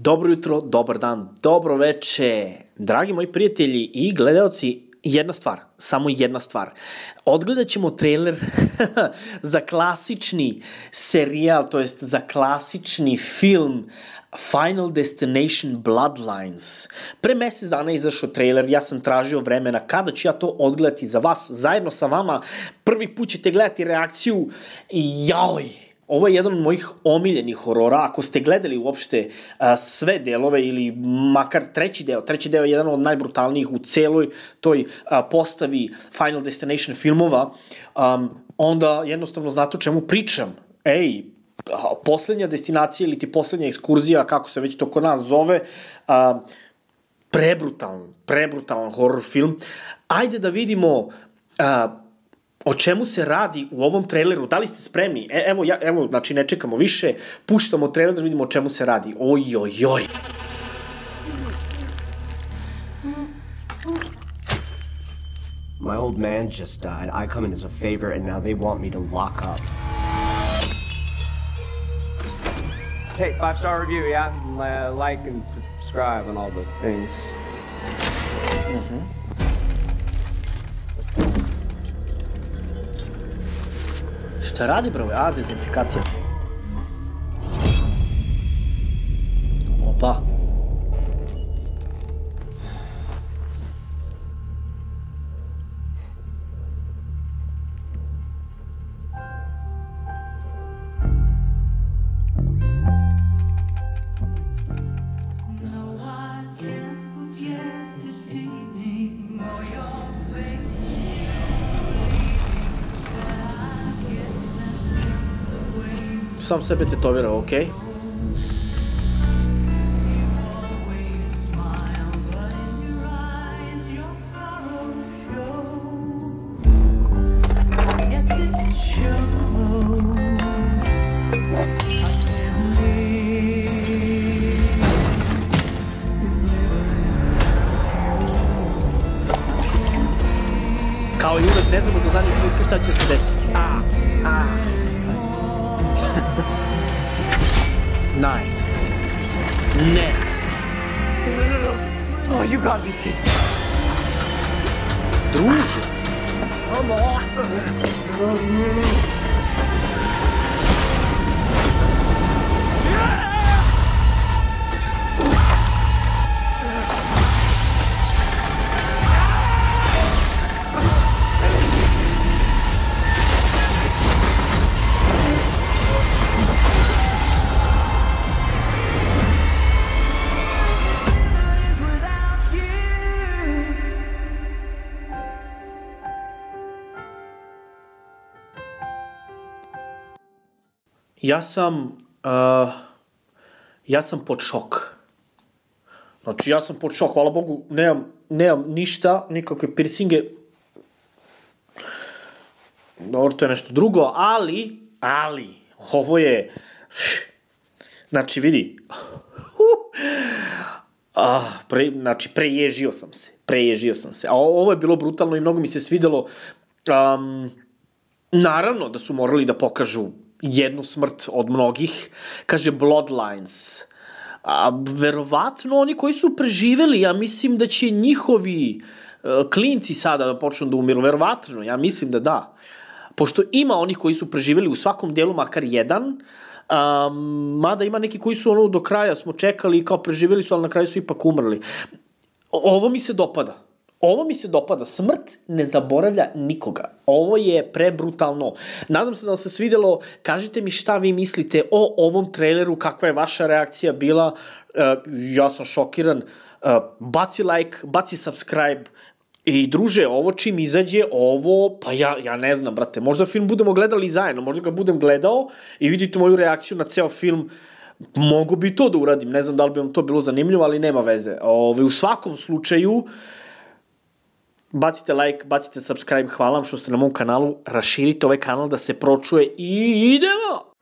Dobro jutro, dobar dan, dobro veče, dragi moji prijatelji i gledaoci, jedna stvar, samo jedna stvar. Odgledat ćemo trailer za klasični serijal, to jest za klasični film Final Destination Bloodlines. Pre mesec dana je izašao trailer, ja sam tražio vremena kada ću ja to odgledati za vas, zajedno sa vama. Prvi put ćete gledati reakciju i ovo je jedan od mojih omiljenih horora. Ako ste gledali uopšte sve delove ili makar treći deo je jedan od najbrutalnijih u celoj toj postavi Final Destination filmova, onda jednostavno znate o čemu pričam. Poslednja destinacija ili ti poslednja ekskurzija, kako se već to kod nas zove, prebrutalan horror film. Ajde da vidimo o čemu se radi u ovom traileru. Da li ste spremni? Evo, znači ne čekamo više, puštamo trailer da vidimo o čemu se radi. Ojojoj. My old man just died. I come in as a favor and now they want me to lock up. Hey, 5-star review, yeah? Like and subscribe and all the things. Šta radi, bro? Dezinfikacija. Opa. Sam sebe tetovirao, okej. Kao i uvek, ne znamo do zadnjeg trenutka šta će se desiti. Ne. Oh, you got me. Druže. Ja sam pod šok. Znači, ja sam pod šok. Hvala Bogu, nemam ništa, nikakve piercinge. Dobro, to je nešto drugo, ali, ovo je... Znači, vidi. Znači, preježio sam se. A ovo je bilo brutalno i mnogo mi se svidelo. Naravno da su morali da pokažu jednu smrt od mnogih, kaže Bloodlines. Verovatno oni koji su preživeli, ja mislim da će njihovi klinci sada da počnu da umiru, verovatno, ja mislim da da. Pošto ima onih koji su preživeli u svakom delu, makar jedan, mada ima neki koji su do kraja smo čekali i kao preživeli su, ali na kraju su ipak umrli. Ovo mi se dopada. Smrt ne zaboravlja nikoga. Ovo je prebrutalno. Nadam se da vam se svidelo. Kažite mi šta vi mislite o ovom traileru, kakva je vaša reakcija bila. Ja sam šokiran. Baci like, baci subscribe. I druže, ovo čim izađe, pa ja ne znam, brate. Možda film budemo gledali zajedno, možda ga budem gledao i vidite moju reakciju na ceo film. Mogu bi to da uradim. Ne znam da li bi vam to bilo zanimljivo, ali nema veze. U svakom slučaju, bacite like, bacite subscribe, hvala vam što ste na mom kanalu, raširite ovaj kanal da se pročuje i idemo!